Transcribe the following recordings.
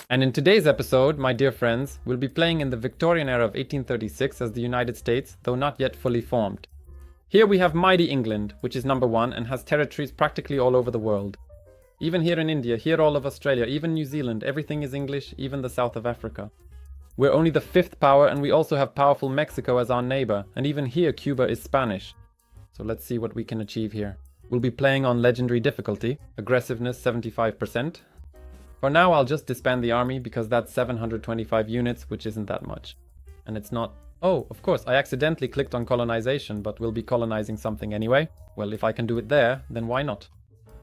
And in today's episode, my dear friends, we'll be playing in the Victorian era of 1836 as the United States, though not yet fully formed. Here we have mighty England, which is number one and has territories practically all over the world. Even here in India, here all of Australia, even New Zealand, everything is English, even the south of Africa. We're only the fifth power, and we also have powerful Mexico as our neighbor, and even here Cuba is Spanish. So let's see what we can achieve here. We'll be playing on legendary difficulty, aggressiveness 75%. For now I'll just disband the army because that's 725 units, which isn't that much. And it's not... Oh, of course, I accidentally clicked on colonization, but we'll be colonizing something anyway. Well, if I can do it there, then why not?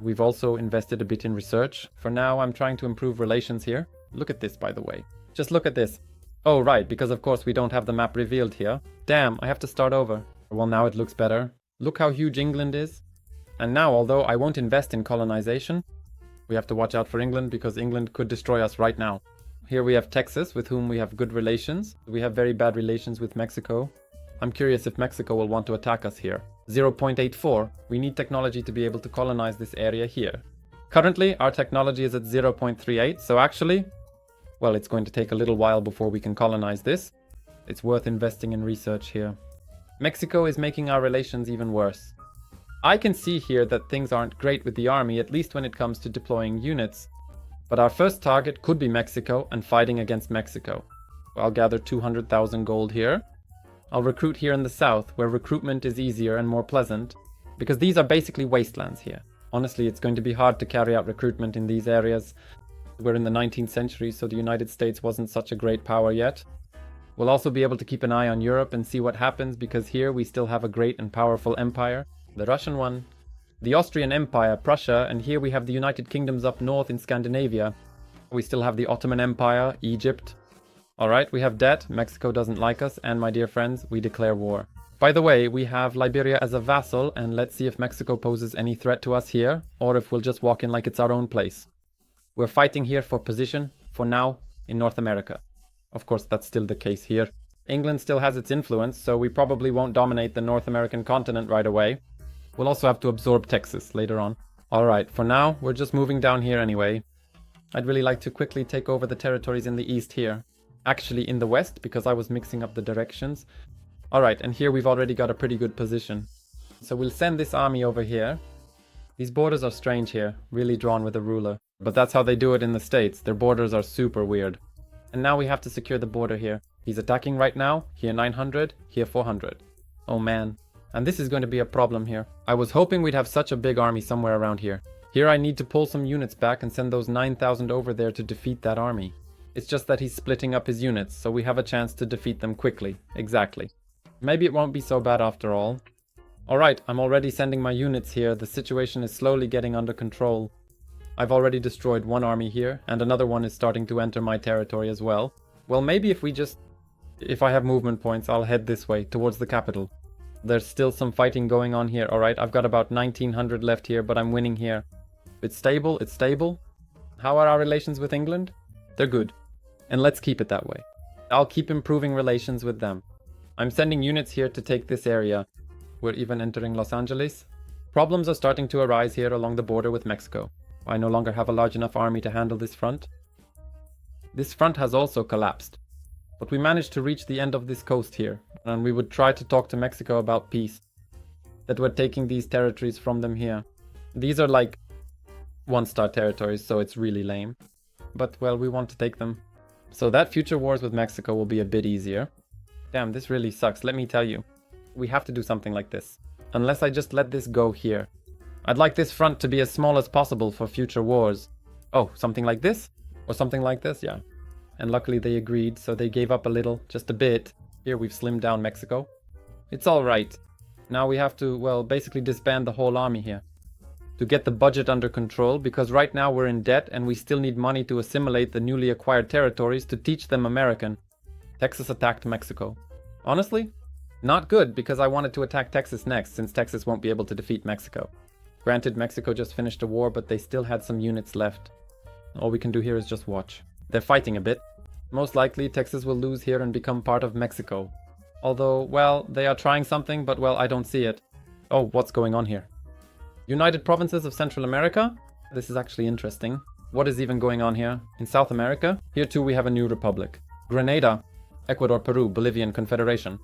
We've also invested a bit in research. For now I'm trying to improve relations here. Look at this, by the way. Just look at this. Oh right, because of course we don't have the map revealed here. Damn, I have to start over. Well, now it looks better. Look how huge England is. And now, although I won't invest in colonization, we have to watch out for England because England could destroy us right now. Here we have Texas, with whom we have good relations. We have very bad relations with Mexico. I'm curious if Mexico will want to attack us here. 0.84. We need technology to be able to colonize this area here. Currently, our technology is at 0.38, so actually, well, it's going to take a little while before we can colonize this. It's worth investing in research here. Mexico is making our relations even worse. I can see here that things aren't great with the army, at least when it comes to deploying units. But our first target could be Mexico and fighting against Mexico. I'll gather 200,000 gold here. I'll recruit here in the south, where recruitment is easier and more pleasant, because these are basically wastelands here. Honestly, it's going to be hard to carry out recruitment in these areas. We're in the 19th century, so the United States wasn't such a great power yet. We'll also be able to keep an eye on Europe and see what happens, because here we still have a great and powerful empire. The Russian one, the Austrian Empire, Prussia, and here we have the United Kingdoms up north in Scandinavia. We still have the Ottoman Empire, Egypt. Alright, we have debt, Mexico doesn't like us, and my dear friends, we declare war. By the way, we have Liberia as a vassal, and let's see if Mexico poses any threat to us here, or if we'll just walk in like it's our own place. We're fighting here for position, for now, in North America. Of course, that's still the case here. England still has its influence, so we probably won't dominate the North American continent right away. We'll also have to absorb Texas later on. Alright, for now, we're just moving down here anyway. I'd really like to quickly take over the territories in the east here. Actually in the west, because I was mixing up the directions. Alright, and here we've already got a pretty good position. So we'll send this army over here. These borders are strange here, really drawn with a ruler. But that's how they do it in the States. Their borders are super weird. And now we have to secure the border here. He's attacking right now. Here 900, here 400. Oh man. And this is going to be a problem here. I was hoping we'd have such a big army somewhere around here. Here I need to pull some units back and send those 9,000 over there to defeat that army. It's just that he's splitting up his units, so we have a chance to defeat them quickly. Exactly. Maybe it won't be so bad after all. Alright, I'm already sending my units here. The situation is slowly getting under control. I've already destroyed one army here, and another one is starting to enter my territory as well. Well, maybe if I have movement points, I'll head this way, towards the capital. There's still some fighting going on here, alright? I've got about 1900 left here, but I'm winning here. It's stable, it's stable. How are our relations with England? They're good. And let's keep it that way. I'll keep improving relations with them. I'm sending units here to take this area. We're even entering Los Angeles. Problems are starting to arise here along the border with Mexico. I no longer have a large enough army to handle this front. This front has also collapsed. But we managed to reach the end of this coast here, and we would try to talk to Mexico about peace. That we're taking these territories from them here. These are like one-star territories, so it's really lame. But, well, we want to take them. So that future wars with Mexico will be a bit easier. Damn, this really sucks, let me tell you. We have to do something like this. Unless I just let this go here. I'd like this front to be as small as possible for future wars. Oh, something like this? Or something like this? Yeah. And luckily they agreed, so they gave up a little, just a bit. Here we've slimmed down Mexico. It's alright. Now we have to, well, basically disband the whole army here. To get the budget under control, because right now we're in debt and we still need money to assimilate the newly acquired territories to teach them American. Texas attacked Mexico. Honestly, not good, because I wanted to attack Texas next, since Texas won't be able to defeat Mexico. Granted, Mexico just finished a war, but they still had some units left. All we can do here is just watch. They're fighting a bit. Most likely, Texas will lose here and become part of Mexico. Although, well, they are trying something, but well, I don't see it. Oh, what's going on here? United Provinces of Central America? This is actually interesting. What is even going on here? In South America? Here too we have a new republic. Grenada. Ecuador, Peru, Bolivian Confederation.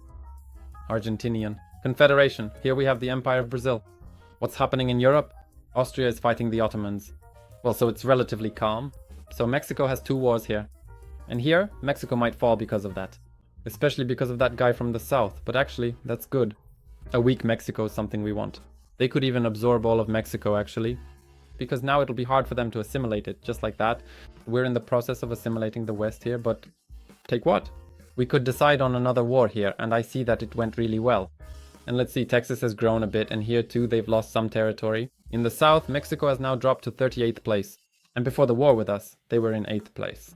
Argentinian Confederation. Here we have the Empire of Brazil. What's happening in Europe? Austria is fighting the Ottomans. Well, so it's relatively calm. So Mexico has 2 wars here. And here, Mexico might fall because of that. Especially because of that guy from the south. But actually, that's good. A weak Mexico is something we want. They could even absorb all of Mexico, actually. Because now it'll be hard for them to assimilate it, just like that. We're in the process of assimilating the West here, but take what? We could decide on another war here, and I see that it went really well. And let's see, Texas has grown a bit, and here too they've lost some territory. In the south, Mexico has now dropped to 38th place. And before the war with us, they were in 8th place.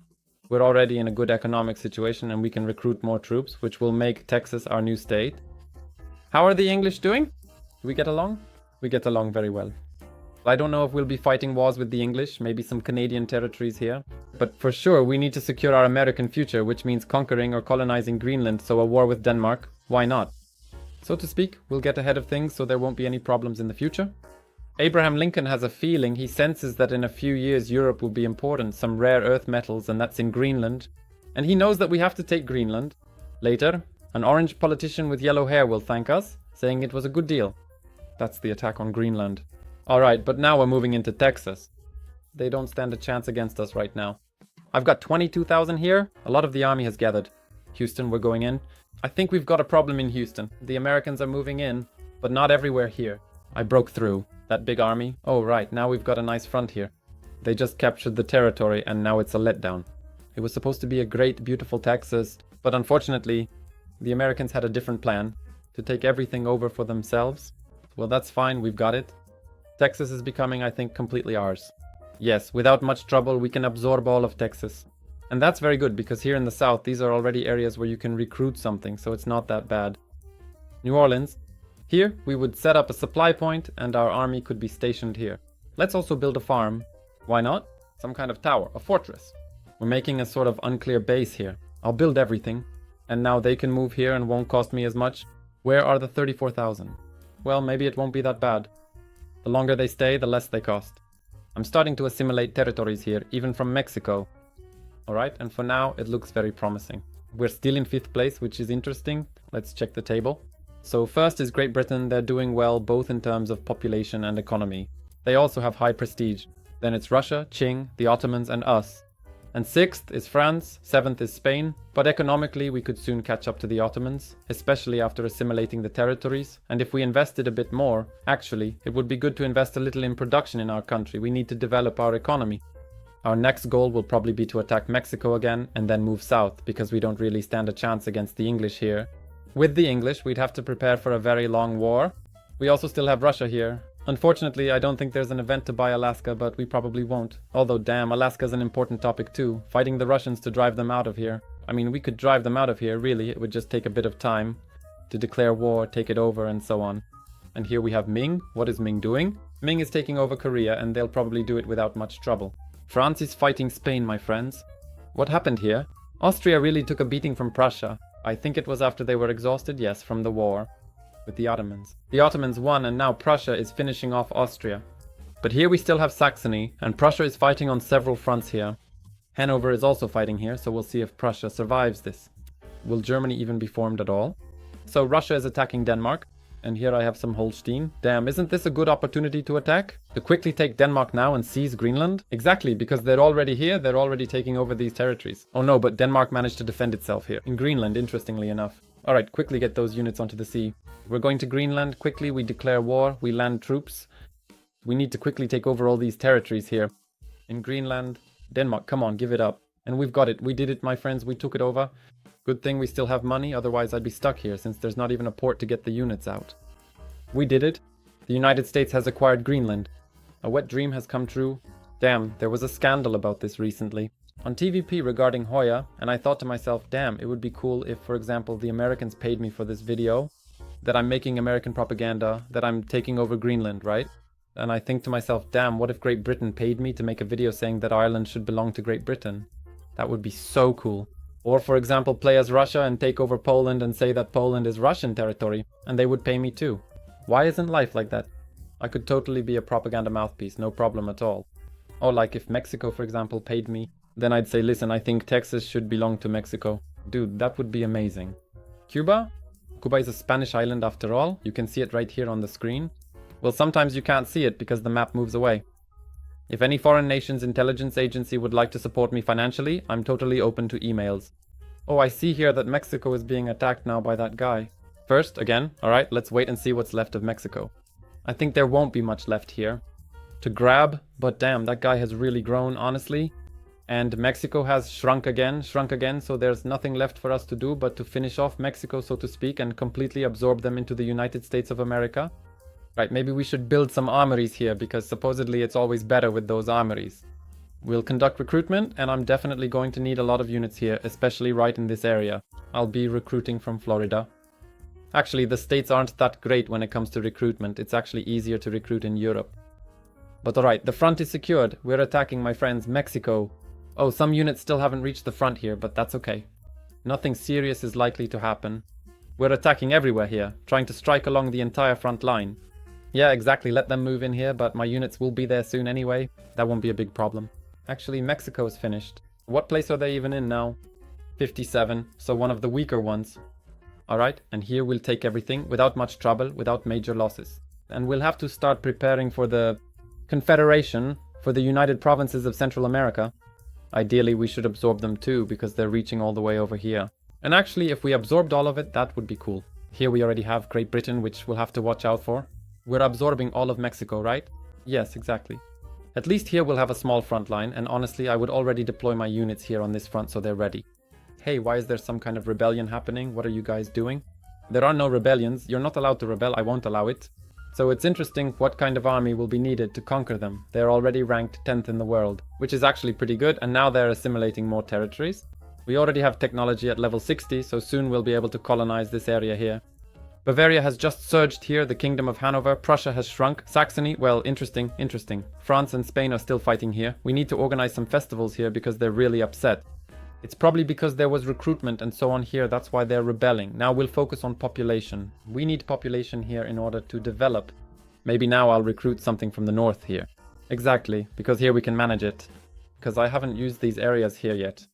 We're already in a good economic situation, and we can recruit more troops, which will make Texas our new state. How are the English doing? Do we get along? We get along very well. I don't know if we'll be fighting wars with the English, maybe some Canadian territories here. But for sure, we need to secure our American future, which means conquering or colonizing Greenland, so a war with Denmark, why not? So to speak, we'll get ahead of things so there won't be any problems in the future. Abraham Lincoln has a feeling, he senses that in a few years Europe will be important, some rare earth metals, and that's in Greenland. And he knows that we have to take Greenland. Later, an orange politician with yellow hair will thank us, saying it was a good deal. That's the attack on Greenland. Alright, but now we're moving into Texas. They don't stand a chance against us right now. I've got 22,000 here. A lot of the army has gathered. Houston, we're going in. I think we've got a problem in Houston. The Americans are moving in, but not everywhere here. I broke through. That big army. Oh right, now we've got a nice front here. They just captured the territory and now it's a letdown. It was supposed to be a great, beautiful Texas, but unfortunately, the Americans had a different plan. To take everything over for themselves. Well, that's fine, we've got it. Texas is becoming, I think, completely ours. Yes, without much trouble, we can absorb all of Texas. And that's very good, because here in the south, these are already areas where you can recruit something, so it's not that bad. New Orleans. Here, we would set up a supply point, and our army could be stationed here. Let's also build a farm. Why not? Some kind of tower, a fortress. We're making a sort of unclear base here. I'll build everything. And now they can move here and won't cost me as much. Where are the 34,000? Well, maybe it won't be that bad. The longer they stay, the less they cost. I'm starting to assimilate territories here, even from Mexico. Alright, and for now, it looks very promising. We're still in 5th place, which is interesting. Let's check the table. So first is Great Britain. They're doing well both in terms of population and economy. They also have high prestige. Then it's Russia, Qing, the Ottomans, and us. And 6th is France, 7th is Spain, but economically we could soon catch up to the Ottomans, especially after assimilating the territories. And if we invested a bit more, actually, it would be good to invest a little in production in our country. We need to develop our economy. Our next goal will probably be to attack Mexico again and then move south, because we don't really stand a chance against the English here. With the English, we'd have to prepare for a very long war. We also still have Russia here. Unfortunately, I don't think there's an event to buy Alaska, but we probably won't. Although, damn, Alaska's an important topic too. Fighting the Russians to drive them out of here. I mean, we could drive them out of here, really. It would just take a bit of time to declare war, take it over, and so on. And here we have Ming. What is Ming doing? Ming is taking over Korea, and they'll probably do it without much trouble. France is fighting Spain, my friends. What happened here? Austria really took a beating from Prussia. I think it was after they were exhausted, yes, from the war with the Ottomans. The Ottomans won, and now Prussia is finishing off Austria. But here we still have Saxony, and Prussia is fighting on several fronts here. Hanover is also fighting here, so we'll see if Prussia survives this. Will Germany even be formed at all? So Russia is attacking Denmark, and here I have some Holstein. Damn, isn't this a good opportunity to attack? To quickly take Denmark now and seize Greenland? Exactly, because they're already here, they're already taking over these territories. Oh no, but Denmark managed to defend itself here. In Greenland, interestingly enough. Alright, quickly get those units onto the sea. We're going to Greenland, quickly we declare war, we land troops. We need to quickly take over all these territories here. In Greenland, Denmark, come on, give it up. And we've got it, we did it, my friends, we took it over. Good thing we still have money, otherwise I'd be stuck here, since there's not even a port to get the units out. We did it. The United States has acquired Greenland. A wet dream has come true. Damn, there was a scandal about this recently. On TVP regarding Hoya, and I thought to myself, damn, it would be cool if, for example, the Americans paid me for this video, that I'm making American propaganda, that I'm taking over Greenland, right? And I think to myself, damn, what if Great Britain paid me to make a video saying that Ireland should belong to Great Britain? That would be so cool. Or, for example, play as Russia and take over Poland and say that Poland is Russian territory, and they would pay me too. Why isn't life like that? I could totally be a propaganda mouthpiece, no problem at all. Or like if Mexico, for example, paid me, then I'd say, listen, I think Texas should belong to Mexico. Dude, that would be amazing. Cuba? Cuba is a Spanish island after all. You can see it right here on the screen. Well, sometimes you can't see it because the map moves away. If any foreign nation's intelligence agency would like to support me financially, I'm totally open to emails. Oh, I see here that Mexico is being attacked now by that guy. First, again, alright, let's wait and see what's left of Mexico. I think there won't be much left here to grab, but damn, that guy has really grown, honestly. And Mexico has shrunk again, so there's nothing left for us to do but to finish off Mexico, so to speak, and completely absorb them into the United States of America. Right, maybe we should build some armories here, because supposedly it's always better with those armories. We'll conduct recruitment, and I'm definitely going to need a lot of units here, especially right in this area. I'll be recruiting from Florida. Actually, the states aren't that great when it comes to recruitment. It's actually easier to recruit in Europe. But alright, the front is secured. We're attacking, my friends, Mexico. Oh, some units still haven't reached the front here, but that's okay. Nothing serious is likely to happen. We're attacking everywhere here, trying to strike along the entire front line. Yeah, exactly, let them move in here, but my units will be there soon anyway. That won't be a big problem. Actually, Mexico's finished. What place are they even in now? 57, so one of the weaker ones. Alright, and here we'll take everything without much trouble, without major losses. And we'll have to start preparing for the Confederation, for the United Provinces of Central America. Ideally, we should absorb them too, because they're reaching all the way over here. And actually, if we absorbed all of it, that would be cool. Here we already have Great Britain, which we'll have to watch out for. We're absorbing all of Mexico, right? Yes, exactly. At least here we'll have a small front line, and honestly, I would already deploy my units here on this front so they're ready. Hey, why is there some kind of rebellion happening? What are you guys doing? There are no rebellions. You're not allowed to rebel. I won't allow it. So it's interesting what kind of army will be needed to conquer them. They're already ranked 10th in the world, which is actually pretty good, and now they're assimilating more territories. We already have technology at level 60, so soon we'll be able to colonize this area here. Bavaria has just surged here, the Kingdom of Hanover. Prussia has shrunk. Saxony, well, interesting. France and Spain are still fighting here. We need to organize some festivals here because they're really upset. It's probably because there was recruitment and so on here, that's why they're rebelling. Now we'll focus on population. We need population here in order to develop. Maybe now I'll recruit something from the north here. Exactly, because here we can manage it. Because I haven't used these areas here yet.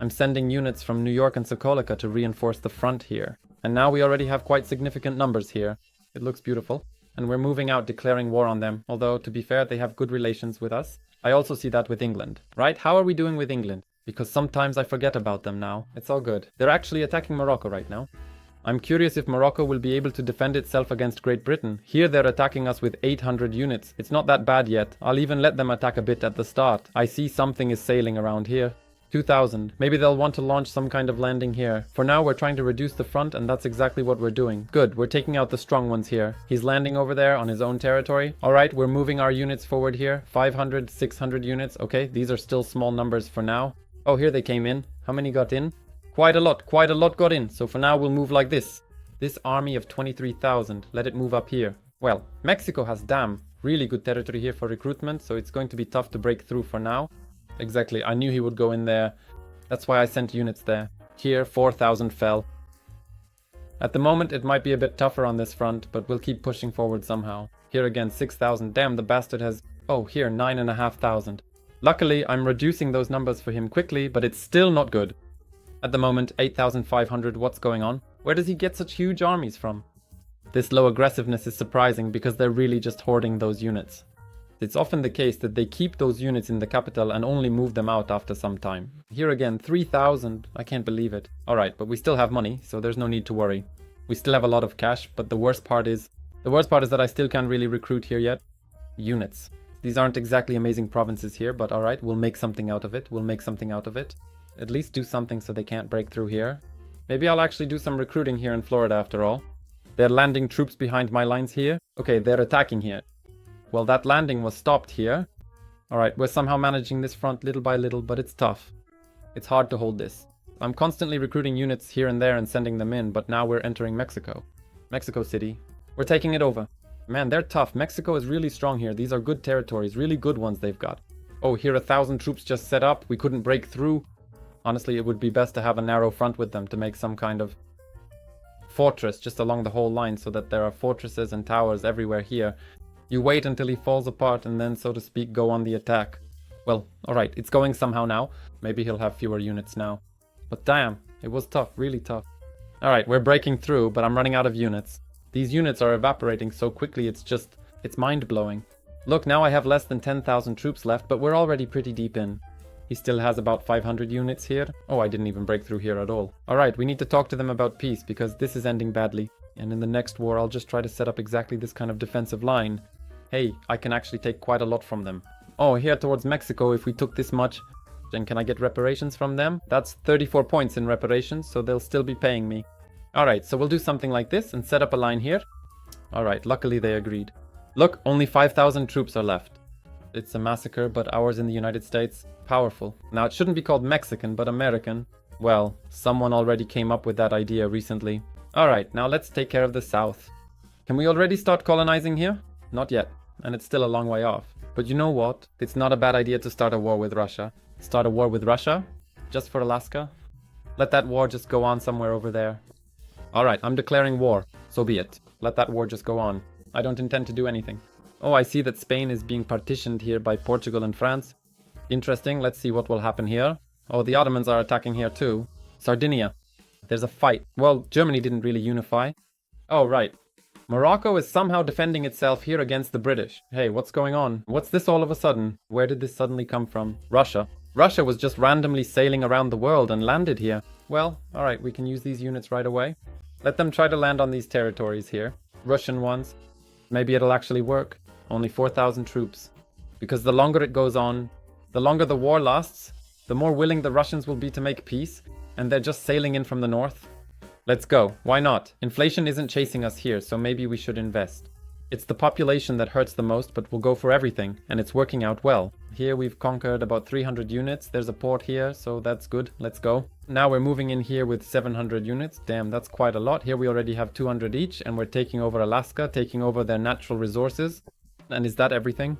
I'm sending units from New York and Sokolika to reinforce the front here. And now we already have quite significant numbers here. It looks beautiful. And we're moving out, declaring war on them. Although, to be fair, they have good relations with us. I also see that with England. Right? How are we doing with England? Because sometimes I forget about them now. It's all good. They're actually attacking Morocco right now. I'm curious if Morocco will be able to defend itself against Great Britain. Here they're attacking us with 800 units. It's not that bad yet. I'll even let them attack a bit at the start. I see something is sailing around here. 2000. Maybe they'll want to launch some kind of landing here. For now, we're trying to reduce the front, and that's exactly what we're doing. Good, we're taking out the strong ones here. He's landing over there on his own territory. Alright, we're moving our units forward here. 500, 600 units. Okay, these are still small numbers for now. Oh, here they came in. How many got in? Quite a lot got in. So for now, we'll move like this. This army of 23,000. Let it move up here. Well, Mexico has really good territory here for recruitment, so it's going to be tough to break through for now. Exactly, I knew he would go in there. That's why I sent units there. Here, 4,000 fell. At the moment, it might be a bit tougher on this front, but we'll keep pushing forward somehow. Here again, 6,000. Damn, the bastard has... Oh, here, 9,500. Luckily, I'm reducing those numbers for him quickly, but it's still not good. At the moment, 8,500. What's going on? Where does he get such huge armies from? This low aggressiveness is surprising because they're really just hoarding those units. It's often the case that they keep those units in the capital and only move them out after some time. Here again, 3,000. I can't believe it. Alright, but we still have money, so there's no need to worry. We still have a lot of cash, but the worst part is that I still can't really recruit here yet. Units. These aren't exactly amazing provinces here, but alright, we'll make something out of it. At least do something so they can't break through here. Maybe I'll actually do some recruiting here in Florida after all. They're landing troops behind my lines here. Okay, they're attacking here. Well, that landing was stopped here. Alright, we're somehow managing this front little by little, but it's tough. It's hard to hold this. I'm constantly recruiting units here and there and sending them in, but now we're entering Mexico. Mexico City. We're taking it over. Man, they're tough. Mexico is really strong here. These are good territories, really good ones they've got. Oh, here 1,000 troops just set up. We couldn't break through. Honestly, it would be best to have a narrow front with them to make some kind of fortress just along the whole line so that there are fortresses and towers everywhere here. You wait until he falls apart and then, so to speak, go on the attack. Well, alright, it's going somehow now. Maybe he'll have fewer units now. But damn, it was tough, really tough. Alright, we're breaking through, but I'm running out of units. These units are evaporating so quickly, it's mind-blowing. Look, now I have less than 10,000 troops left, but we're already pretty deep in. He still has about 500 units here. Oh, I didn't even break through here at all. Alright, we need to talk to them about peace, because this is ending badly. And in the next war, I'll just try to set up exactly this kind of defensive line. Hey, I can actually take quite a lot from them. Oh, here towards Mexico, if we took this much, then can I get reparations from them? That's 34 points in reparations, so they'll still be paying me. Alright, so we'll do something like this and set up a line here. Alright, luckily they agreed. Look, only 5,000 troops are left. It's a massacre, but ours in the United States, powerful. Now, it shouldn't be called Mexican, but American. Well, someone already came up with that idea recently. Alright, now let's take care of the South. Can we already start colonizing here? Not yet, and it's still a long way off. But you know what? It's not a bad idea to start a war with Russia. Start a war with Russia? Just for Alaska? Let that war just go on somewhere over there. Alright, I'm declaring war. So be it. Let that war just go on. I don't intend to do anything. Oh, I see that Spain is being partitioned here by Portugal and France. Interesting, let's see what will happen here. Oh, the Ottomans are attacking here too. Sardinia. There's a fight. Well, Germany didn't really unify. Oh, right. Morocco is somehow defending itself here against the British. Hey, what's going on? What's this all of a sudden? Where did this suddenly come from? Russia. Russia was just randomly sailing around the world and landed here. Well, alright, we can use these units right away. Let them try to land on these territories here. Russian ones. Maybe it'll actually work. Only 4,000 troops. Because the longer it goes on, the longer the war lasts, the more willing the Russians will be to make peace, and they're just sailing in from the north. Let's go. Why not? Inflation isn't chasing us here, so maybe we should invest. It's the population that hurts the most, but we'll go for everything, and it's working out well. Here we've conquered about 300 units. There's a port here, so that's good. Let's go. Now we're moving in here with 700 units. Damn, that's quite a lot. Here we already have 200 each, and we're taking over Alaska, taking over their natural resources. And is that everything?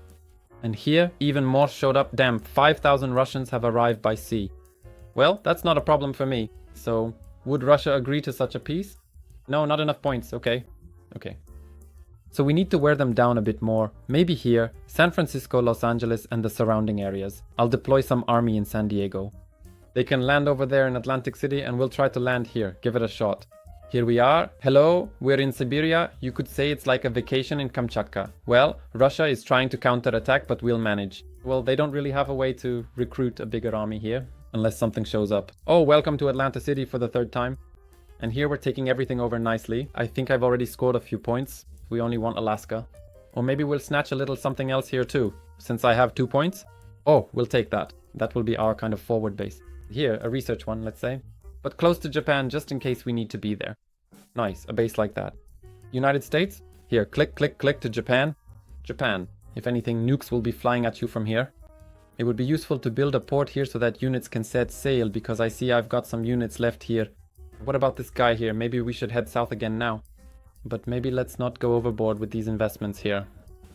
And here, even more showed up. Damn, 5,000 Russians have arrived by sea. Well, that's not a problem for me. So, would Russia agree to such a peace? No, not enough points. Okay. Okay. So we need to wear them down a bit more. Maybe here, San Francisco, Los Angeles, and the surrounding areas. I'll deploy some army in San Diego. They can land over there in Atlantic City, and we'll try to land here. Give it a shot. Here we are. Hello, we're in Siberia. You could say it's like a vacation in Kamchatka. Well, Russia is trying to counterattack, but we'll manage. Well, they don't really have a way to recruit a bigger army here, unless something shows up. Oh, welcome to Atlanta City for the third time. And here we're taking everything over nicely. I think I've already scored a few points. We only want Alaska. Or maybe we'll snatch a little something else here too, since I have 2 points. Oh, we'll take that. That will be our kind of forward base. Here, a research one, let's say. But close to Japan, just in case we need to be there. Nice, a base like that. United States? Here, click, click, click to Japan. Japan. If anything, nukes will be flying at you from here. It would be useful to build a port here so that units can set sail, because I see I've got some units left here. What about this guy here? Maybe we should head south again now. But maybe let's not go overboard with these investments here.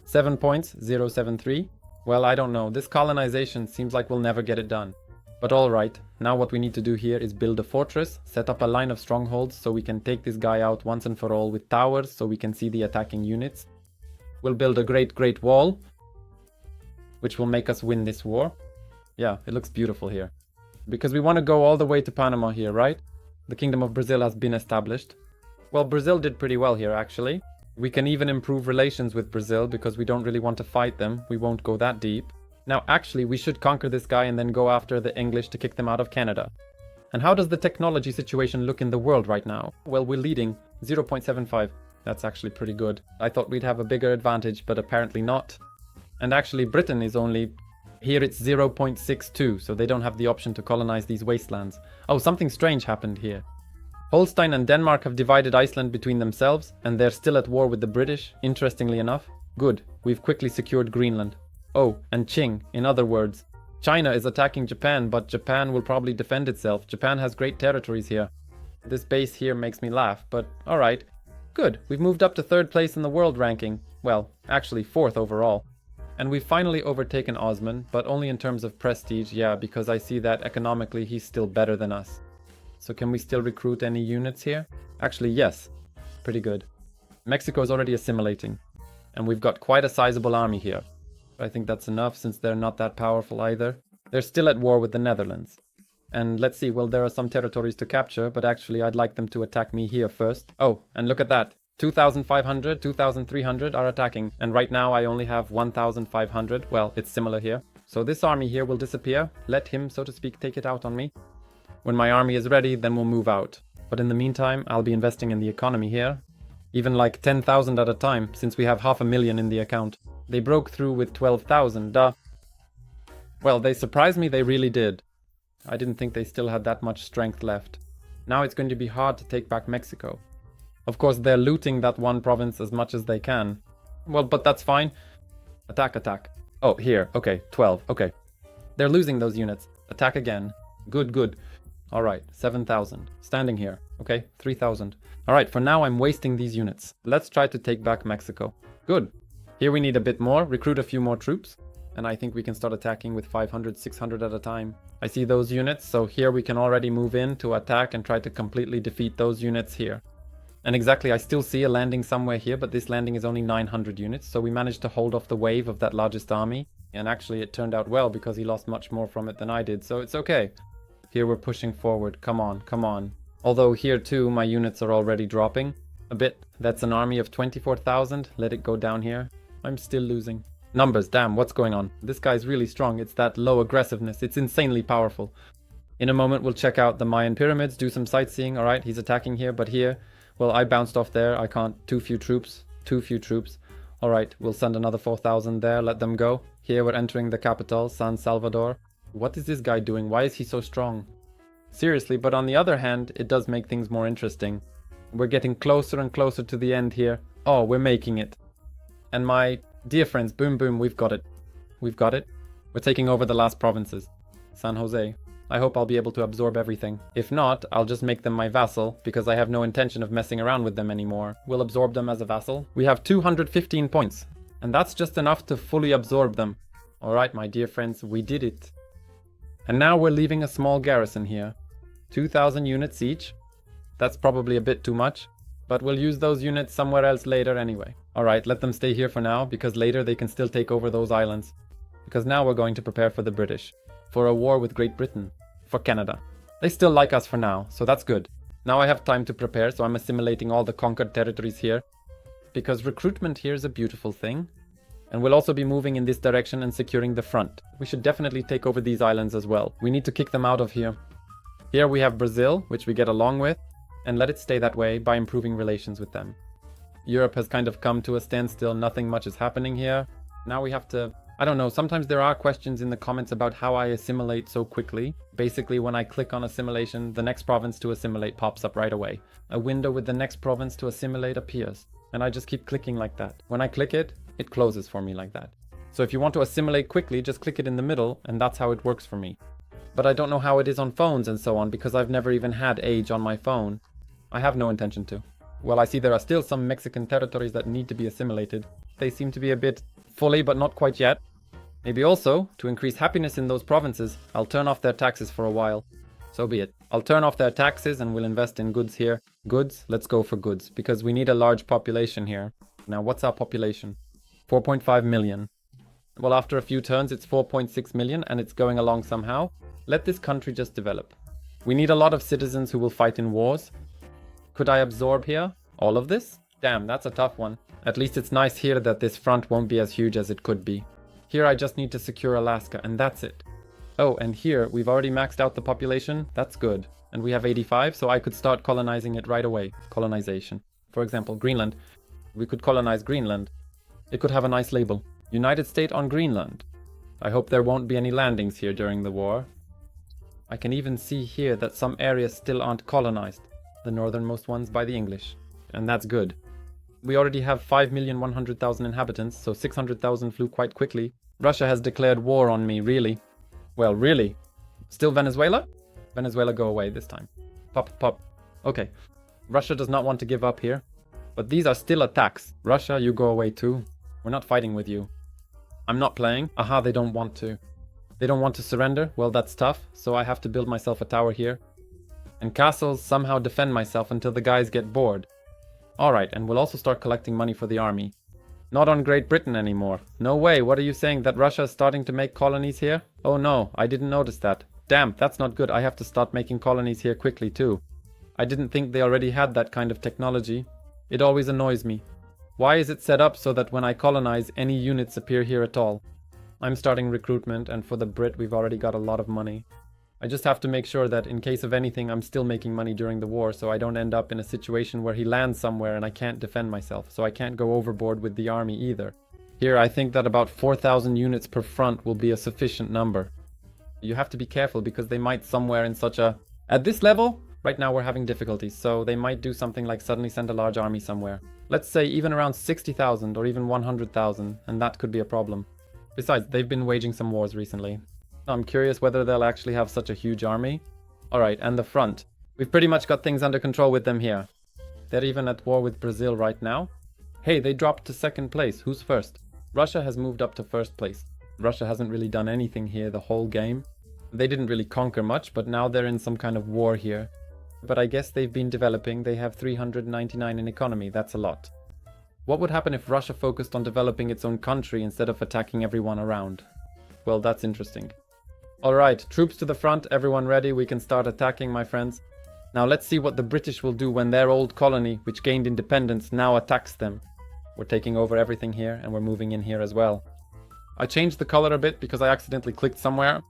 7 points, 073. Well, I don't know. This colonization seems like we'll never get it done. But alright, now what we need to do here is build a fortress, set up a line of strongholds so we can take this guy out once and for all with towers so we can see the attacking units. We'll build a great wall, which will make us win this war. Yeah, it looks beautiful here. Because we want to go all the way to Panama here, right? The Kingdom of Brazil has been established. Well, Brazil did pretty well here, actually. We can even improve relations with Brazil because we don't really want to fight them. We won't go that deep. Now, actually, we should conquer this guy and then go after the English to kick them out of Canada. And how does the technology situation look in the world right now? Well, we're leading 0.75. That's actually pretty good. I thought we'd have a bigger advantage, but apparently not. And actually, Britain is only... Here it's 0.62, so they don't have the option to colonize these wastelands. Oh, something strange happened here. Holstein and Denmark have divided Iceland between themselves, and they're still at war with the British, interestingly enough. Good, we've quickly secured Greenland. Oh, and Qing, in other words. China is attacking Japan, but Japan will probably defend itself. Japan has great territories here. This base here makes me laugh, but alright. Good, we've moved up to 3rd place in the world ranking. Well, actually 4th overall. And we've finally overtaken Osman, but only in terms of prestige, yeah, because I see that economically he's still better than us. So can we still recruit any units here? Actually, yes. Pretty good. Mexico is already assimilating. And we've got quite a sizable army here. I think that's enough since they're not that powerful either. They're still at war with the Netherlands. And let's see, well, there are some territories to capture, but actually I'd like them to attack me here first. Oh, and look at that. 2,500, 2,300 are attacking. And right now I only have 1,500. Well, it's similar here. So this army here will disappear. Let him, so to speak, take it out on me. When my army is ready, then we'll move out. But in the meantime, I'll be investing in the economy here. Even like 10,000 at a time, since we have 500,000 in the account. They broke through with 12,000, duh. Well, they surprised me, they really did. I didn't think they still had that much strength left. Now it's going to be hard to take back Mexico. Of course, they're looting that one province as much as they can. Well, but that's fine. Attack, attack. Oh, here. Okay, 12. Okay. They're losing those units. Attack again. Good, good. Alright, 7,000. Standing here. Okay, 3,000. Alright, for now I'm wasting these units. Let's try to take back Mexico. Good. Here we need a bit more. Recruit a few more troops. And I think we can start attacking with 500, 600 at a time. I see those units, so here we can already move in to attack and try to completely defeat those units here. And exactly, I still see a landing somewhere here, but this landing is only 900 units, so we managed to hold off the wave of that largest army. And actually it turned out well, because he lost much more from it than I did, so it's okay. Here we're pushing forward. Come on, come on. Although here too, my units are already dropping a bit. That's an army of 24,000. Let it go down here. I'm still losing. Numbers, damn, what's going on? This guy's really strong. It's that low aggressiveness. It's insanely powerful. In a moment, we'll check out the Mayan pyramids, do some sightseeing. All right, he's attacking here, but here, well, I bounced off there. I can't. Too few troops. Too few troops. All right, we'll send another 4,000 there. Let them go. Here, we're entering the capital, San Salvador. What is this guy doing? Why is he so strong? Seriously, but on the other hand, it does make things more interesting. We're getting closer and closer to the end here. Oh, we're making it. And my dear friends, boom, boom, we've got it. We've got it. We're taking over the last provinces. San Jose. I hope I'll be able to absorb everything. If not, I'll just make them my vassal, because I have no intention of messing around with them anymore. We'll absorb them as a vassal. We have 215 points, and that's just enough to fully absorb them. Alright, my dear friends, we did it. And now we're leaving a small garrison here. 2,000 units each. That's probably a bit too much, but we'll use those units somewhere else later anyway. Alright, let them stay here for now, because later they can still take over those islands. Because now we're going to prepare for the British. For a war with Great Britain. For Canada. They still like us for now, so that's good. Now I have time to prepare, so I'm assimilating all the conquered territories here. Because recruitment here is a beautiful thing. And we'll also be moving in this direction and securing the front. We should definitely take over these islands as well. We need to kick them out of here. Here we have Brazil, which we get along with, and let it stay that way by improving relations with them. Europe has kind of come to a standstill, nothing much is happening here. Now we have to... I don't know, sometimes there are questions in the comments about how I assimilate so quickly. Basically, when I click on assimilation, the next province to assimilate pops up right away. A window with the next province to assimilate appears. And I just keep clicking like that. When I click it, it closes for me like that. So if you want to assimilate quickly, just click it in the middle, and that's how it works for me. But I don't know how it is on phones and so on, because I've never even had Age on my phone. I have no intention to. Well, I see there are still some Mexican territories that need to be assimilated. They seem to be a bit fully, but not quite yet. Maybe also, to increase happiness in those provinces, I'll turn off their taxes for a while. So be it. I'll turn off their taxes and we'll invest in goods here. Goods? Let's go for goods, because we need a large population here. Now, what's our population? 4.5 million. Well, after a few turns, it's 4.6 million, and it's going along somehow. Let this country just develop. We need a lot of citizens who will fight in wars. Could I absorb here? All of this? Damn, that's a tough one. At least it's nice here that this front won't be as huge as it could be. Here I just need to secure Alaska, and that's it. Oh, and here, we've already maxed out the population. That's good. And we have 85, so I could start colonizing it right away. Colonization. For example, Greenland. We could colonize Greenland. It could have a nice label. United States on Greenland. I hope there won't be any landings here during the war. I can even see here that some areas still aren't colonized. The northernmost ones by the English. And that's good. We already have 5,100,000 inhabitants, so 600,000 flew quite quickly. Russia has declared war on me, really. Well, really? Still Venezuela? Venezuela, go away this time. Pop, pop. Okay. Russia does not want to give up here. But these are still attacks. Russia, you go away too. We're not fighting with you. I'm not playing. Aha, they don't want to. They don't want to surrender? Well, that's tough, so I have to build myself a tower here. And castles somehow defend myself until the guys get bored. Alright, and we'll also start collecting money for the army. Not on Great Britain anymore. No way, what are you saying, that Russia is starting to make colonies here? Oh no, I didn't notice that. Damn, that's not good. I have to start making colonies here quickly too. I didn't think they already had that kind of technology. It always annoys me. Why is it set up so that when I colonize, any units appear here at all? I'm starting recruitment, and for the Brit we've already got a lot of money. I just have to make sure that in case of anything I'm still making money during the war, so I don't end up in a situation where he lands somewhere and I can't defend myself, so I can't go overboard with the army either. Here I think that about 4,000 units per front will be a sufficient number. You have to be careful because they might somewhere in such a... At this level, right now we're having difficulties, so they might do something like suddenly send a large army somewhere. Let's say even around 60,000 or even 100,000, and that could be a problem. Besides, they've been waging some wars recently. I'm curious whether they'll actually have such a huge army. Alright, and the front. We've pretty much got things under control with them here. They're even at war with Brazil right now. Hey, they dropped to second place. Who's first? Russia has moved up to first place. Russia hasn't really done anything here the whole game. They didn't really conquer much, but now they're in some kind of war here. But I guess they've been developing. They have 399 in economy. That's a lot. What would happen if Russia focused on developing its own country instead of attacking everyone around? Well, that's interesting. Alright, troops to the front, everyone ready, we can start attacking, my friends. Now let's see what the British will do when their old colony, which gained independence, now attacks them. We're taking over everything here, and we're moving in here as well. I changed the color a bit because I accidentally clicked somewhere.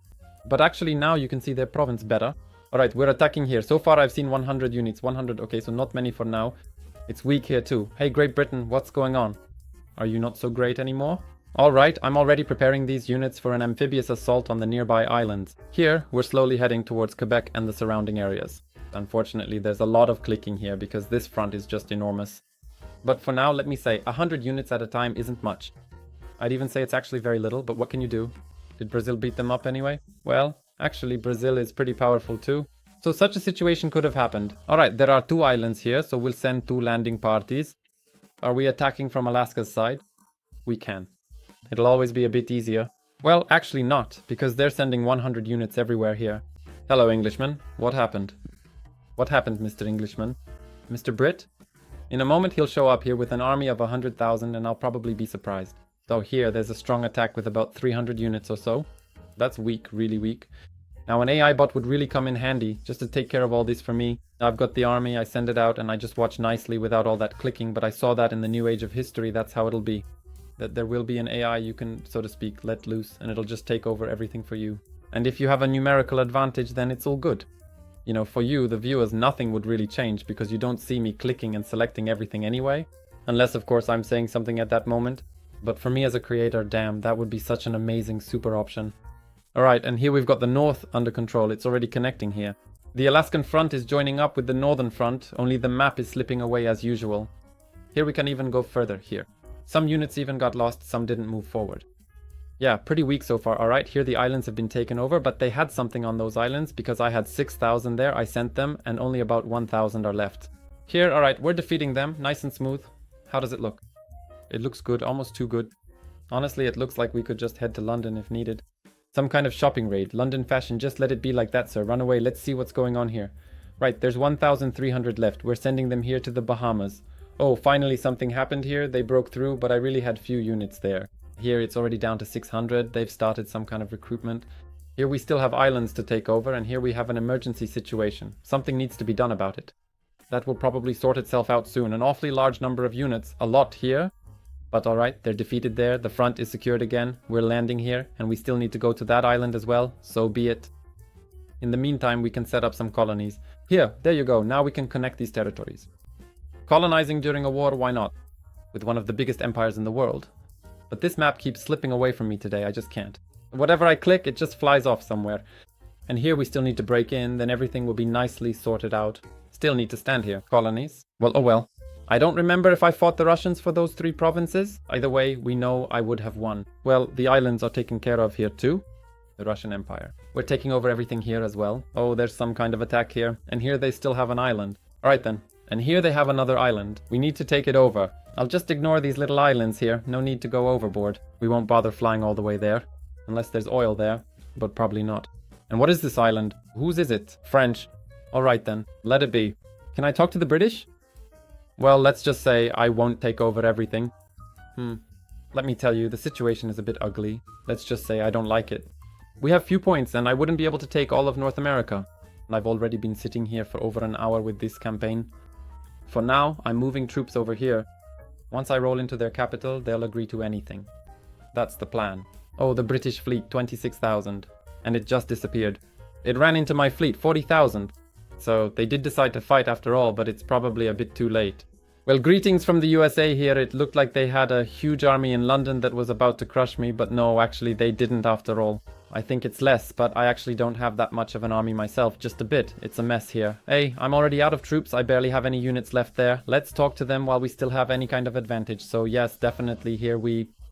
But actually now you can see their province better. Alright, we're attacking here. So far I've seen 100 units, 100, okay, so not many for now. It's weak here too. Hey Great Britain, what's going on? Are you not so great anymore? Alright, I'm already preparing these units for an amphibious assault on the nearby islands. Here, we're slowly heading towards Quebec and the surrounding areas. Unfortunately, there's a lot of clicking here because this front is just enormous. But for now, let me say, 100 units at a time isn't much. I'd even say it's actually very little, but what can you do? Did Brazil beat them up anyway? Well, actually Brazil is pretty powerful too. So such a situation could have happened. Alright, there are 2 islands here, so we'll send 2 landing parties. Are we attacking from Alaska's side? We can. It'll always be a bit easier. Well, actually not, because they're sending 100 units everywhere here. Hello, Englishman. What happened? What happened, Mr. Englishman? Mr. Brit? In a moment he'll show up here with an army of 100,000 and I'll probably be surprised. So here, there's a strong attack with about 300 units or so. That's weak, really weak. Now an AI bot would really come in handy, just to take care of all this for me. I've got the army, I send it out, and I just watch nicely without all that clicking, but I saw that in the new age of history, that's how it'll be. That there will be an AI you can, so to speak, let loose, and it'll just take over everything for you. And if you have a numerical advantage, then it's all good. You know, for you, the viewers, nothing would really change, because you don't see me clicking and selecting everything anyway. Unless, of course, I'm saying something at that moment. But for me as a creator, damn, that would be such an amazing super option. Alright, and here we've got the north under control, it's already connecting here. The Alaskan front is joining up with the northern front, only the map is slipping away as usual. Here we can even go further, here. Some units even got lost, some didn't move forward. Yeah, pretty weak so far. Alright, here the islands have been taken over, but they had something on those islands because I had 6,000 there, I sent them, and only about 1,000 are left. Here, alright, we're defeating them, nice and smooth. How does it look? It looks good, almost too good. Honestly, it looks like we could just head to London if needed. Some kind of shopping raid. London fashion, just let it be like that, sir. Run away, let's see what's going on here. Right, there's 1,300 left. We're sending them here to the Bahamas. Oh, finally something happened here. They broke through, but I really had few units there. Here it's already down to 600. They've started some kind of recruitment. Here we still have islands to take over, and here we have an emergency situation. Something needs to be done about it. That will probably sort itself out soon. An awfully large number of units. A lot here. But alright, they're defeated there. The front is secured again. We're landing here, and we still need to go to that island as well. So be it. In the meantime, we can set up some colonies. Here, there you go. Now we can connect these territories. Colonizing during a war, why not? With one of the biggest empires in the world. But this map keeps slipping away from me today, I just can't. Whatever I click, it just flies off somewhere. And here we still need to break in, then everything will be nicely sorted out. Still need to stand here. Colonies. Well, oh well. I don't remember if I fought the Russians for those 3 provinces. Either way, we know I would have won. Well, the islands are taken care of here too. The Russian Empire. We're taking over everything here as well. Oh, there's some kind of attack here. And here they still have an island. Alright then. And here they have another island. We need to take it over. I'll just ignore these little islands here. No need to go overboard. We won't bother flying all the way there. Unless there's oil there. But probably not. And what is this island? Whose is it? French. Alright then. Let it be. Can I talk to the British? Well, let's just say I won't take over everything. Let me tell you, the situation is a bit ugly. Let's just say I don't like it. We have few points and I wouldn't be able to take all of North America. I've already been sitting here for over an hour with this campaign. For now, I'm moving troops over here. Once I roll into their capital, they'll agree to anything. That's the plan. Oh, the British fleet, 26,000. And it just disappeared. It ran into my fleet, 40,000. So they did decide to fight after all, but it's probably a bit too late. Well, greetings from the USA here. It looked like they had a huge army in London that was about to crush me, but no, actually they didn't after all. I think it's less, but I actually don't have that much of an army myself, just a bit. It's a mess here. Hey, I'm already out of troops, I barely have any units left there. Let's talk to them while we still have any kind of advantage. So yes, definitely here we